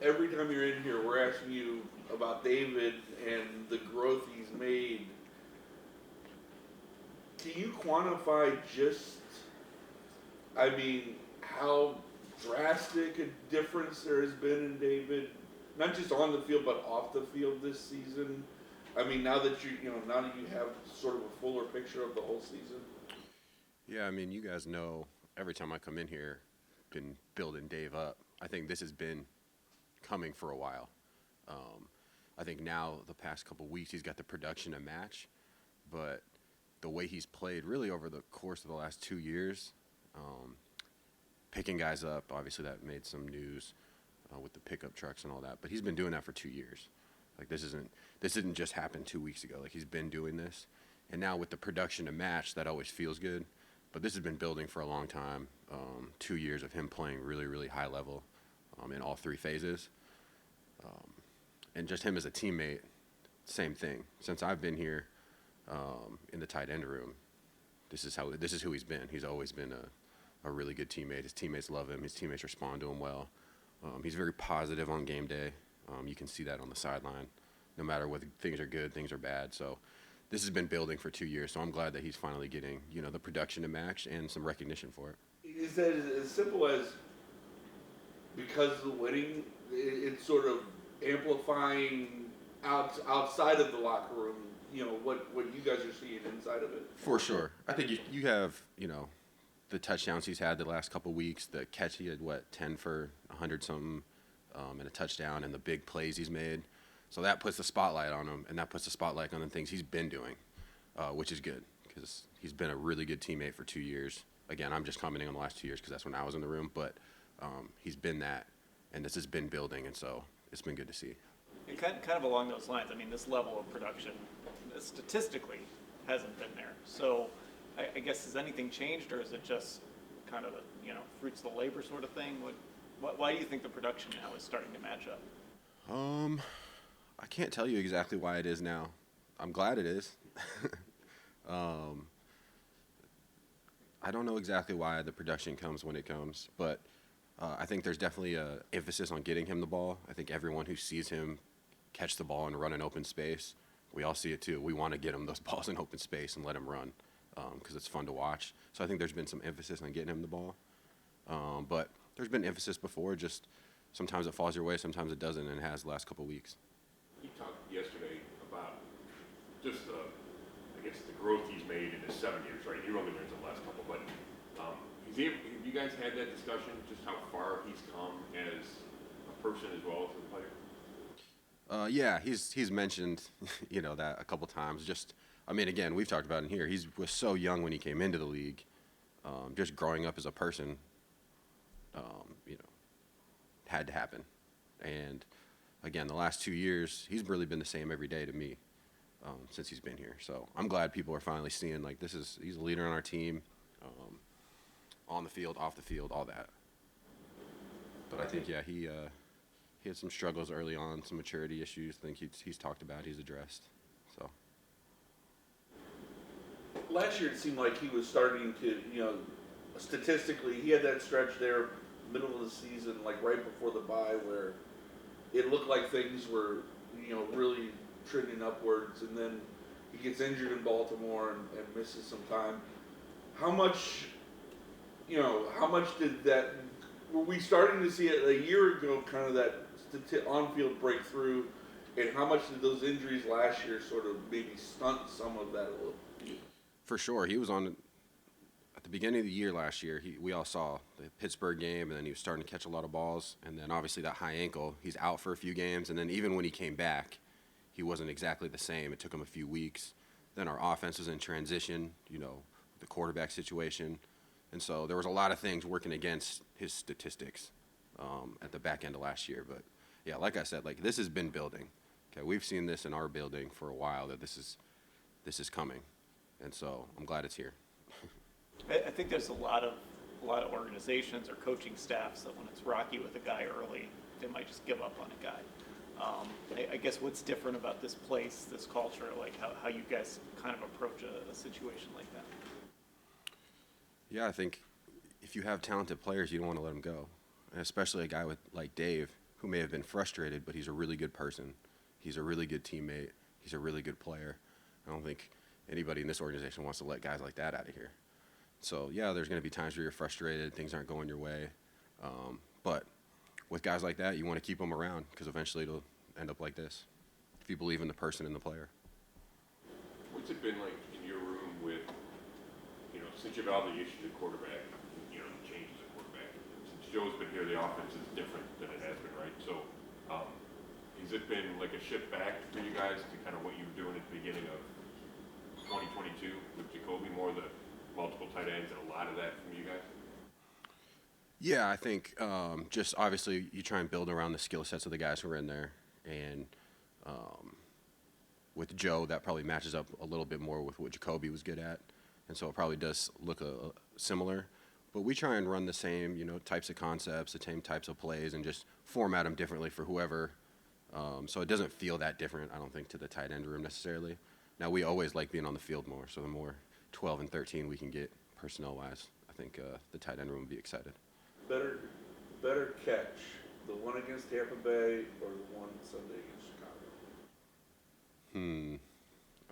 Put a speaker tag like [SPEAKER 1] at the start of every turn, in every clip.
[SPEAKER 1] every time you're in here, we're asking you about David and the growth he's made. Can you quantify just, I mean, how drastic a difference there has been in David, not just on the field but off the field this season? I mean, now that now that you have sort of a fuller picture of the whole season.
[SPEAKER 2] Yeah, I mean, you guys know every time I come in here, been building Dave up. I think this has been coming for a while. Um, I think now the past couple weeks he's got the production to match, but the way he's played really over the course of the last 2 years, um, picking guys up, obviously that made some news with the pickup trucks and all that, but he's been doing that for 2 years. Like this didn't just happen 2 weeks ago. Like he's been doing this, and now with the production to match, that always feels good. But this has been building for a long time. 2 years of him playing really, really high level in all three phases, and just him as a teammate, same thing. Since I've been here in the tight end room, this is who he's been. He's always been a really good teammate. His teammates love him. His teammates respond to him well. He's very positive on game day. You can see that on the sideline, no matter whether things are good, things are bad. So this has been building for 2 years. So I'm glad that he's finally getting the production to match and some recognition for it.
[SPEAKER 1] Is that as simple as because of the winning, it's sort of amplifying outside of the locker room? What you guys are seeing inside of it.
[SPEAKER 2] For sure. I think you have the touchdowns he's had the last couple weeks. The catch he had 10 for 100 something, and a touchdown, and the big plays he's made. So that puts the spotlight on him, and that puts the spotlight on the things he's been doing, which is good because he's been a really good teammate for 2 years. Again, I'm just commenting on the last 2 years because that's when I was in the room, but he's been that, and this has been building, and so it's been good to see.
[SPEAKER 3] And kind of along those lines, I mean, this level of production statistically hasn't been there. So I guess has anything changed, or is it just kind of fruits of the labor sort of thing? Why do you think the production now is starting to match up?
[SPEAKER 2] I can't tell you exactly why it is now. I'm glad it is. I don't know exactly why the production comes when it comes, but I think there's definitely a emphasis on getting him the ball. I think everyone who sees him catch the ball and run in open space, we all see it too. We want to get him those balls in open space and let him run because it's fun to watch. So I think there's been some emphasis on getting him the ball. But there's been emphasis before, just sometimes it falls your way, sometimes it doesn't, and it has the last couple weeks.
[SPEAKER 4] He talked yesterday about just I guess the growth he's made in his 7 years, right? He only learned the last couple, but have you guys had that discussion, just how far he's come as a person as well as a player?
[SPEAKER 2] Yeah, he's mentioned, that a couple times. Just, I mean, again, we've talked about it in here. He was so young when he came into the league. Just growing up as a person, had to happen. And again, the last 2 years, he's really been the same every day to me since he's been here. So I'm glad people are finally seeing he's a leader on our team, on the field, off the field, all that. But I think he had some struggles early on, some maturity issues. I think he's talked about, he's addressed. So
[SPEAKER 1] Last year it seemed like he was starting to, statistically, he had that stretch there, middle of the season, like right before the bye, where it looked like things were, really trending upwards, and then he gets injured in Baltimore and misses some time. How much did that, were we starting to see it a year ago, kind of that on-field breakthrough, and how much did those injuries last year sort of maybe stunt some of that a little?
[SPEAKER 2] for sure, he was on at the beginning of the year last year. We all saw the Pittsburgh game, and then he was starting to catch a lot of balls, and then obviously that high ankle, he's out for a few games, and then even when he came back, he wasn't exactly the same. It took him a few weeks. Then our offense was in transition, the quarterback situation. And so there was a lot of things working against his statistics at the back end of last year. But, yeah, like I said, this has been building. Okay, we've seen this in our building for a while, that this is coming. And so I'm glad it's here.
[SPEAKER 3] I think there's a lot of organizations or coaching staffs that when it's rocky with a guy early, they might just give up on a guy. I guess what's different about this place, this culture, like how you guys kind of approach a situation like that?
[SPEAKER 2] Yeah, I think if you have talented players, you don't want to let them go. And especially a guy like Dave, who may have been frustrated, but he's a really good person. He's a really good teammate. He's a really good player. I don't think anybody in this organization wants to let guys like that out of here. So, yeah, there's going to be times where you're frustrated, things aren't going your way. But with guys like that, you want to keep them around because eventually it'll end up like this if you believe in the person and the player.
[SPEAKER 4] What's it been like in your room with, since you've all the issues at quarterback, the changes at quarterback? Since Joe's been here, the offense is different than it has been, right? So, has it been like a shift back for you guys to kind of what you were doing at the beginning of 2022 with Jacoby, more the multiple tight ends and a lot of that from you guys?
[SPEAKER 2] Yeah, I think just obviously you try and build around the skill sets of the guys who are in there. And with Joe, that probably matches up a little bit more with what Jacoby was good at. And so it probably does look similar. But we try and run the same, types of concepts, the same types of plays, and just format them differently for whoever. So it doesn't feel that different, I don't think, to the tight end room necessarily. Now, we always like being on the field more. So the more 12 and 13 we can get personnel-wise, I think the tight end room will be excited.
[SPEAKER 1] Better catch, the one against Tampa Bay or the one Sunday against Chicago?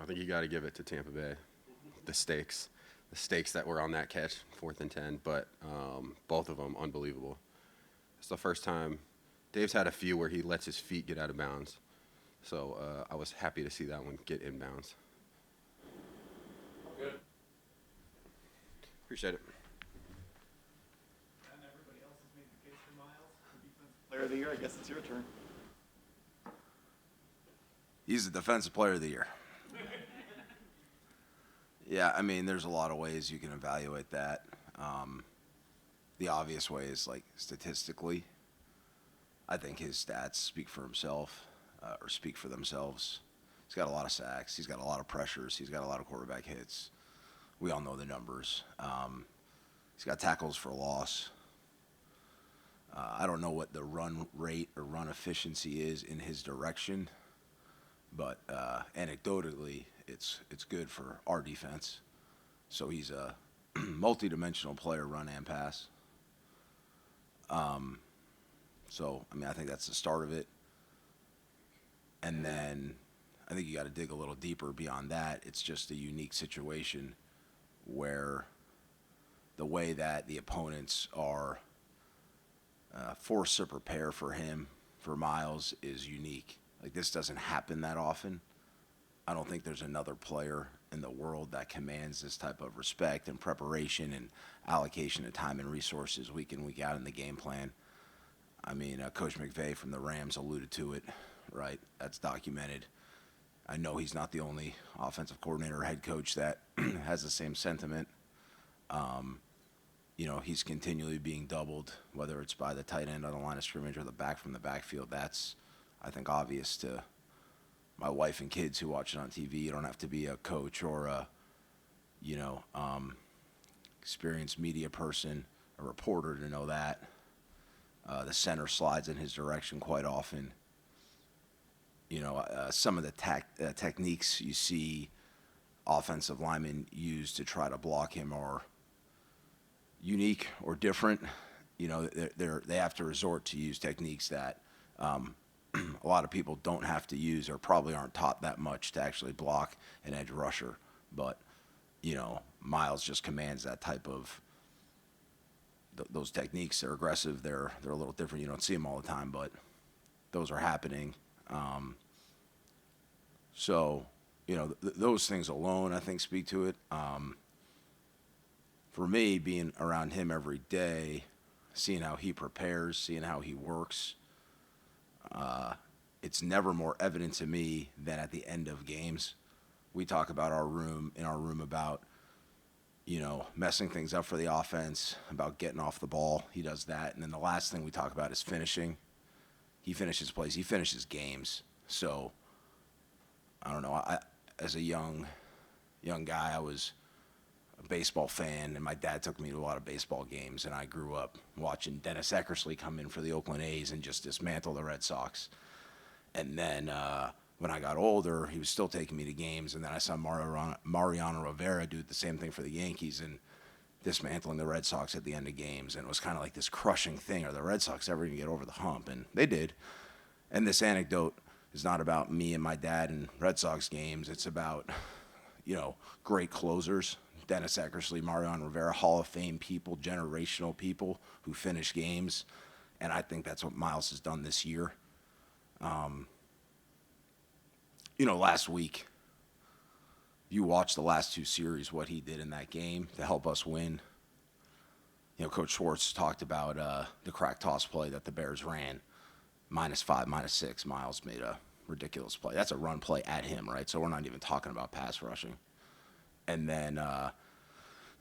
[SPEAKER 2] I think you got to give it to Tampa Bay. The stakes that were on that catch, 4th and 10, but both of them unbelievable. It's the first time Dave's had a few where he lets his feet get out of bounds. So I was happy to see that one get inbounds.
[SPEAKER 1] Good.
[SPEAKER 2] Appreciate it.
[SPEAKER 3] Everybody else has made the case for Miles for Defensive Player of the Year. I guess it's your turn.
[SPEAKER 5] He's the Defensive Player of the Year. Yeah, I mean, there's a lot of ways you can evaluate that. The obvious way is, like, statistically. I think his stats speak for himself, or speak for themselves. He's got a lot of sacks. He's got a lot of pressures. He's got a lot of quarterback hits. We all know the numbers. He's got tackles for loss. I don't know what the run rate or run efficiency is in his direction, but anecdotally, it's good for our defense. So he's a multi-dimensional player, run and pass. So, I mean, I think that's the start of it. And then I think you got to dig a little deeper beyond that. It's just a unique situation where the way that the opponents are forced to prepare for him, for Miles, is unique. Like, this doesn't happen that often. I don't think there's another player in the world that commands this type of respect and preparation and allocation of time and resources week in, week out in the game plan. I mean, Coach McVay from the Rams alluded to it, right? That's documented. I know he's not the only offensive coordinator or head coach that has the same sentiment. He's continually being doubled, whether it's by the tight end on the line of scrimmage or the back from the backfield. That's, I think, obvious to my wife and kids who watch it on TV. You don't have to be a coach or a, experienced media person, a reporter to know that. The center slides in his direction quite often. Some of the techniques you see offensive linemen use to try to block him are unique or different. They have to resort to use techniques that a lot of people don't have to use or probably aren't taught that much to actually block an edge rusher. But, Miles just commands that type of those techniques. They're aggressive. They're a little different. You don't see them all the time, but those are happening. Those things alone, I think, speak to it. For me, being around him every day, seeing how he prepares, seeing how he works, it's never more evident to me than at the end of games. We talk about our room about, messing things up for the offense, about getting off the ball. He does that. And then the last thing we talk about is finishing. He finishes plays. He finishes games. So, I don't know. As a young guy, I was a baseball fan, and my dad took me to a lot of baseball games, and I grew up watching Dennis Eckersley come in for the Oakland A's and just dismantle the Red Sox. And then when I got older, he was still taking me to games, and then I saw Mariano Rivera do the same thing for the Yankees. And dismantling the Red Sox at the end of games, and it was kind of like this crushing thing. Are the Red Sox ever going to get over the hump? And they did. And this anecdote is not about me and my dad in Red Sox games. It's about, great closers. Dennis Eckersley, Mariano Rivera, Hall of Fame people, generational people who finish games. And I think that's what Miles has done this year. Last week, you watched the last two series, what he did in that game to help us win. Coach Schwartz talked about the crack toss play that the Bears ran. -5, -6, Miles made a ridiculous play. That's a run play at him, right? So we're not even talking about pass rushing. And then the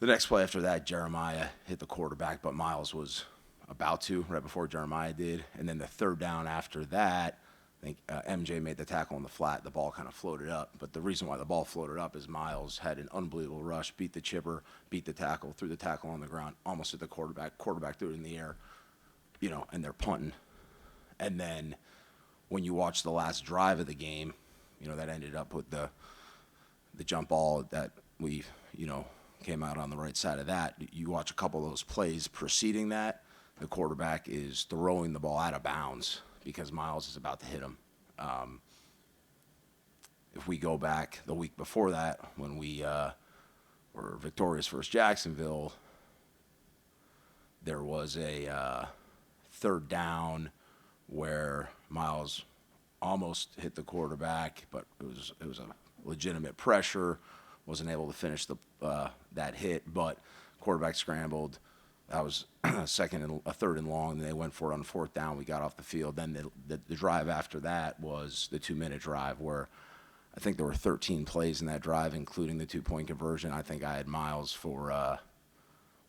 [SPEAKER 5] next play after that, Jeremiah hit the quarterback, but Miles was about to right before Jeremiah did. And then the third down after that, I think MJ made the tackle on the flat. The ball kind of floated up. But the reason why the ball floated up is Miles had an unbelievable rush, beat the chipper, beat the tackle, threw the tackle on the ground, almost hit the quarterback. Quarterback threw it in the air, and they're punting. And then when you watch the last drive of the game, that ended up with the jump ball that we, came out on the right side of that. You watch a couple of those plays preceding that, the quarterback is throwing the ball out of bounds because Miles is about to hit him. If we go back the week before that, when we were victorious versus Jacksonville, there was a third down where Miles almost hit the quarterback, but it was a legitimate pressure. Wasn't able to finish that hit, but quarterback scrambled. That was a third and long. And they went for it on fourth down. We got off the field. Then the drive after that was the 2-minute drive where I think there were 13 plays in that drive, including the 2-point conversion. I think I had Miles for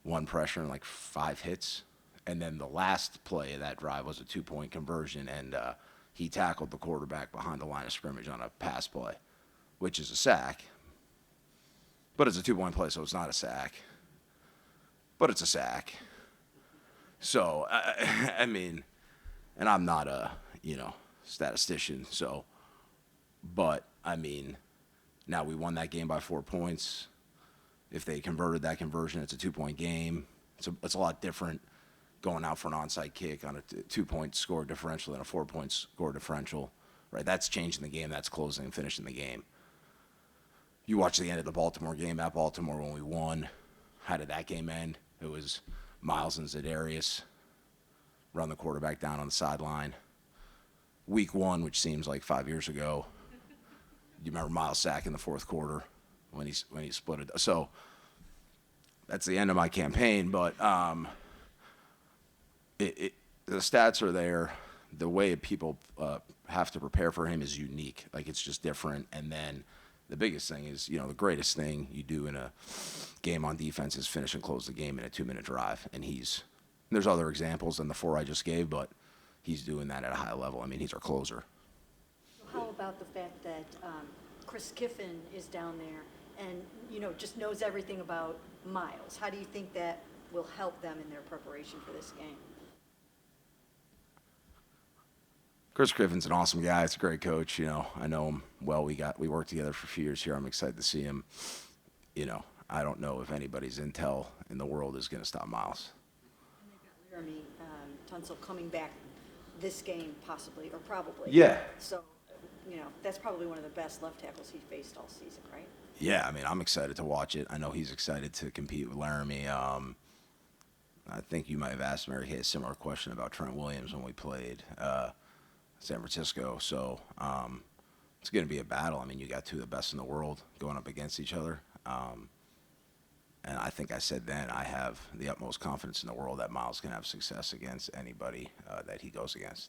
[SPEAKER 5] one pressure and like 5 hits. And then the last play of that drive was a 2-point conversion, and he tackled the quarterback behind the line of scrimmage on a pass play, which is a sack. But it's a 2-point play, so it's not a sack. But it's a sack. So, I mean, and I'm not a, statistician, so, but, I mean, now we won that game by 4 points. If they converted that conversion, it's a 2-point game. It's a lot different going out for an onside kick on a 2-point score differential than a 4-point score differential, right? That's changing the game. That's closing and finishing the game. You watch the end of the Baltimore game at Baltimore when we won. How did that game end? It was Miles and Za'Darius run the quarterback down on the sideline. Week 1, which seems like 5 years ago, you remember Miles sack in the fourth quarter when he split it. So that's the end of my campaign, but the stats are there. The way people have to prepare for him is unique. Like, it's just different. And then the biggest thing is, the greatest thing you do in a game on defense is finish and close the game in a 2-minute drive. And there's other examples than the 4 I just gave, but he's doing that at a high level. I mean, he's our closer.
[SPEAKER 6] How about the fact that Chris Kiffin is down there and, just knows everything about Miles? How do you think that will help them in their preparation for this game?
[SPEAKER 5] Chris Griffin's an awesome guy. He's a great coach. I know him well. We worked together for a few years here. I'm excited to see him. I don't know if anybody's intel in the world is going to stop Miles.
[SPEAKER 6] And they've got Laremy Tunsil coming back this game, possibly, or probably.
[SPEAKER 5] Yeah.
[SPEAKER 6] So, that's probably one of the best left tackles he's faced all season, right?
[SPEAKER 5] Yeah, I mean, I'm excited to watch it. I know he's excited to compete with Laremy. I think you might have asked Mary Kay a similar question about Trent Williams when we played San Francisco. So it's going to be a battle. I mean, you got two of the best in the world going up against each other. And I think I said then I have the utmost confidence in the world that Miles can have success against anybody that he goes against.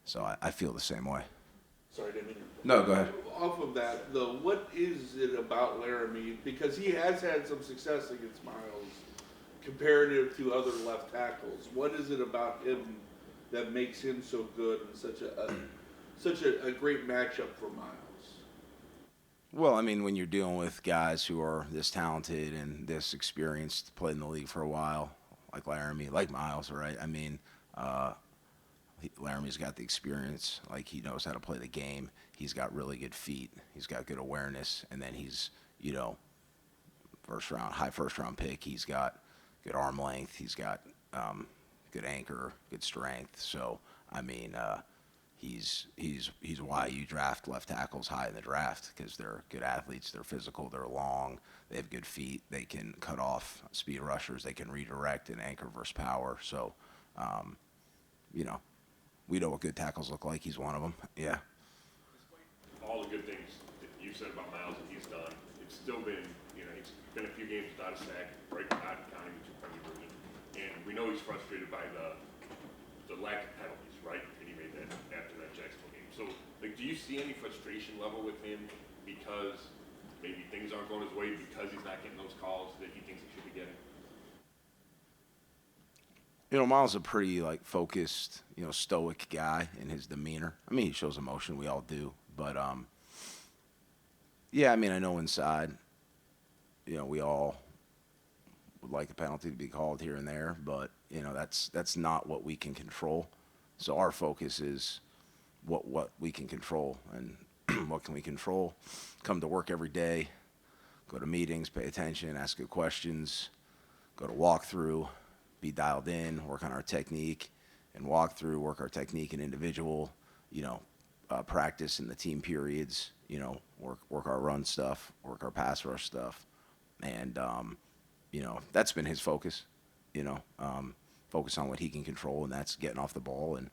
[SPEAKER 5] So I feel the same way.
[SPEAKER 1] Sorry, I didn't mean to.
[SPEAKER 5] No, go ahead.
[SPEAKER 1] Off of that, though, what is it about Laremy? Because he has had some success against Miles comparative to other left tackles. What is it about him that makes him so good and such a great matchup for Miles?
[SPEAKER 5] Well, I mean, when you're dealing with guys who are this talented and this experienced, played in the league for a while, like Laremy, like Miles, right? I mean, Laramy's got the experience. Like, he knows how to play the game. He's got really good feet. He's got good awareness. And then he's, high first round pick. He's got good arm length. He's got good anchor, good strength. So I mean, he's why you draft left tackles high in the draft, because they're good athletes. They're physical. They're long. They have good feet. They can cut off speed rushers. They can redirect and anchor versus power. So, you know, we know what good tackles look like. He's one of them. Yeah.
[SPEAKER 4] All the good things that you said about Miles that he's done, it's still been, he's been a few games without a sack, right, not counting the two-point conversion. And we know he's frustrated by the lack of penalties, right? And he made that after that Jacksonville game. So, like, do you see any frustration level with him because maybe things aren't going his way because he's not getting those calls that he thinks he should be getting?
[SPEAKER 5] Miles is a pretty focused, stoic guy in his demeanor. I mean, he shows emotion. We all do. But, yeah, I mean, I know inside, we all would like a penalty to be called here and there, but, that's not what we can control. So our focus is what we can control. And what can we control? Come to work every day, go to meetings, pay attention, ask good questions, go to walkthrough, be dialed in, work on our technique and walkthrough, work our technique and individual, practice in the team periods, work our run stuff, work our pass rush stuff. And, that's been his focus, focus on what he can control, and that's getting off the ball and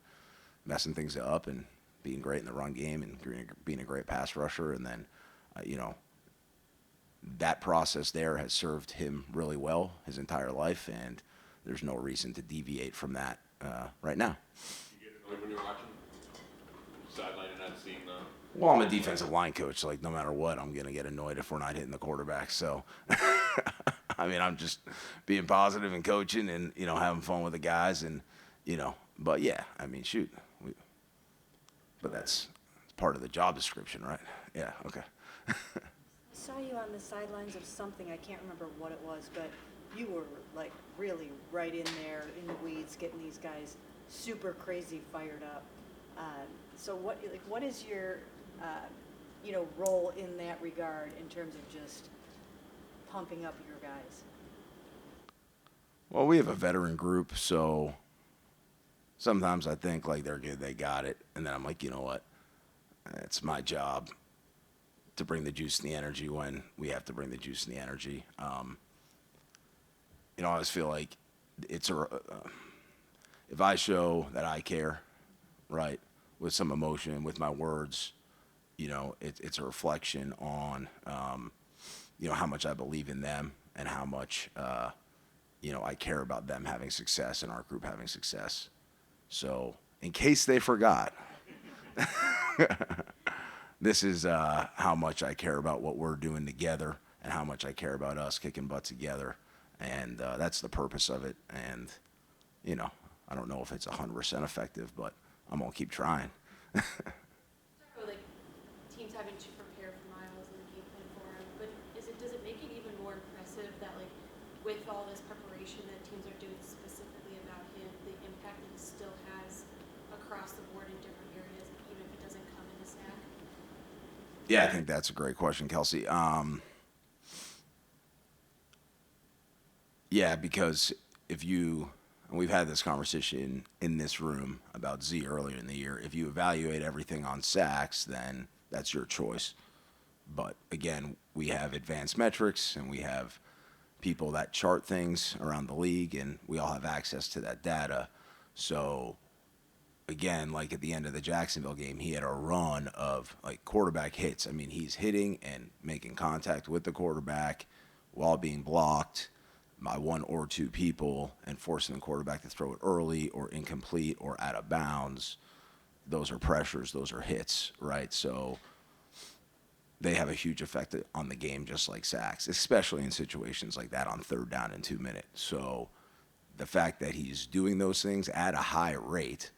[SPEAKER 5] messing things up and being great in the run game and being a great pass rusher. And then, that process there has served him really well his entire life, and there's no reason to deviate from that right now.
[SPEAKER 4] You get annoyed when you're watching sideline and not seeing the...
[SPEAKER 5] Well, I'm a defensive line coach. No matter what, I'm going to get annoyed if we're not hitting the quarterback. So, I mean, I'm just being positive and coaching and, having fun with the guys. And, but yeah, I mean, shoot. But that's part of the job description, right? Yeah, okay.
[SPEAKER 6] I saw you on the sidelines of something, I can't remember what it was, but you were really right in there in the weeds, getting these guys super crazy fired up. So what is your role in that regard in terms of just pumping up your guys?
[SPEAKER 5] Well, we have a veteran group, so sometimes I think they're good, they got it, and then I'm like, you know what? It's my job to bring the juice and the energy when we have to bring the juice and the energy. I always feel like it's if I show that I care, right, with some emotion, with my words, it's a reflection on, how much I believe in them and how much, I care about them having success and our group having success. So in case they forgot, this is how much I care about what we're doing together and how much I care about us kicking butt together. And that's the purpose of it. And, I don't know if it's 100% effective, but I'm going to keep trying.
[SPEAKER 7] Teams having to prepare for Miles and the game plan for him, but does it make it even more impressive that, with all this preparation that teams are doing specifically about him, the impact that he still has across the board in different areas, even if it doesn't come in a sack?
[SPEAKER 5] Yeah, I think that's a great question, Kelsey. Yeah, because and we've had this conversation in this room about Z earlier in the year, if you evaluate everything on sacks, then that's your choice. But again, we have advanced metrics and we have people that chart things around the league, and we all have access to that data. So again, at the end of the Jacksonville game, he had a run of quarterback hits. I mean, he's hitting and making contact with the quarterback while being blocked by one or two people and forcing the quarterback to throw it early or incomplete or out of bounds. Those are pressures, those are hits, right? So they have a huge effect on the game, just like sacks, especially in situations like that on 3rd down and 2 minutes. So the fact that he's doing those things at a high rate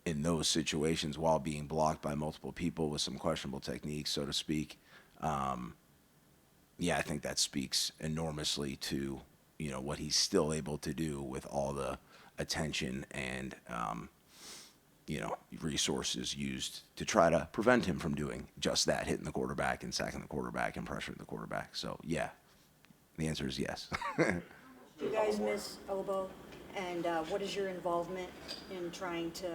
[SPEAKER 5] in those situations while being blocked by multiple people with some questionable techniques, so to speak, yeah, I think that speaks enormously to, what he's still able to do with all the attention and, resources used to try to prevent him from doing just that, hitting the quarterback and sacking the quarterback and pressuring the quarterback. So, yeah, the answer is yes.
[SPEAKER 1] How much
[SPEAKER 6] Do you guys miss Obo? And what is your involvement in trying to,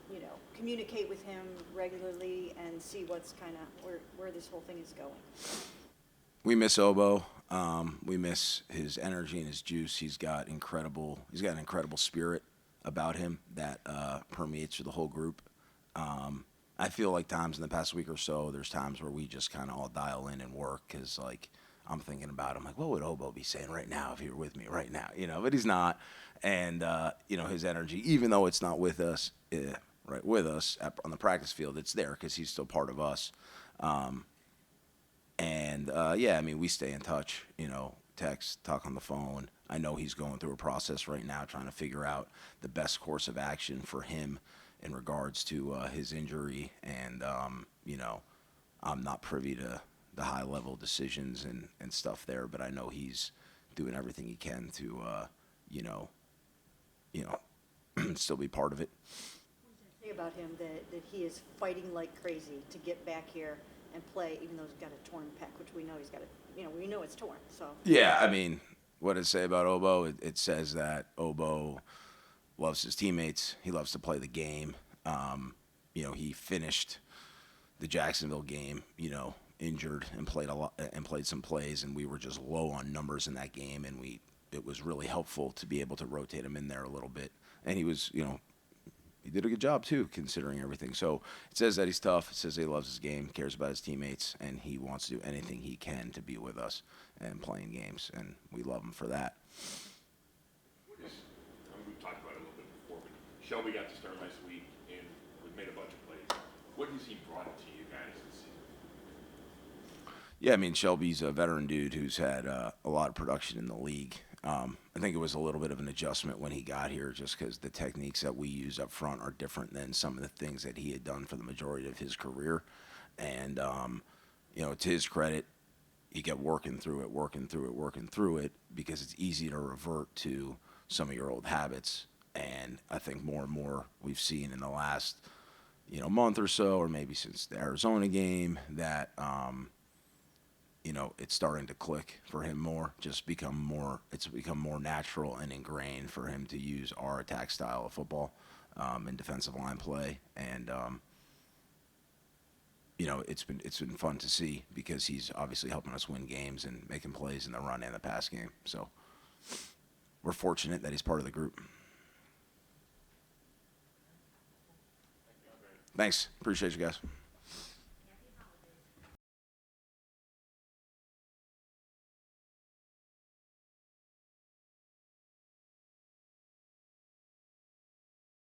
[SPEAKER 6] you know, communicate with him regularly and see what's kind of where this whole thing is going?
[SPEAKER 5] We miss Obo. We miss his energy and his juice. He's got an incredible spirit about him that permeates through the whole group. I feel like times in the past week or so, there's times where we just kind of all dial in and work because, like, I'm thinking about him, like, what would Obo be saying right now if he were with me right now? You know, but he's not. And, you know, his energy, even though it's not with us, right with us on the practice field, it's there because he's still part of us. Yeah, I mean, we stay in touch, you know, text, talk on the phone. I know he's going through a process right now trying to figure out the best course of action for him in regards to his injury. And, you know, I'm not privy to the high-level decisions and stuff there, but I know he's doing everything he can to, you know, still be part of it.
[SPEAKER 6] Say about him that he is fighting like crazy to get back here and play, even though he's got a torn pec, which we know he's got we know it's torn. So
[SPEAKER 5] Yeah, I mean, what does it say about Obo? It says that Obo loves his teammates. He loves to play the game. You know, he finished the Jacksonville game, you know, injured and played some plays, and we were just low on numbers in that game, and it was really helpful to be able to rotate him in there a little bit. And he was, you know, he did a good job too, considering everything. So it says that he's tough. It says he loves his game, cares about his teammates, and he wants to do anything he can to be with us and playing games, and we love him for that.
[SPEAKER 4] We've talked about it a little bit before, but Shelby got to start last week and we made a bunch of plays. What has he brought to you guys this season?
[SPEAKER 5] Yeah, I mean, Shelby's a veteran dude who's had a lot of production in the league. I think it was a little bit of an adjustment when he got here just because the techniques that we use up front are different than some of the things that he had done for the majority of his career. And, you know, to his credit, he kept working through it because it's easy to revert to some of your old habits. And I think more and more we've seen in the last, you know, month or so, or maybe since the Arizona game, that, you know, it's starting to click for him more, it's become more natural and ingrained for him to use our attack style of football in defensive line play. And, you know, it's been fun to see because he's obviously helping us win games and making plays in the run and the pass game. So we're fortunate that he's part of the group. Thanks. Appreciate you guys.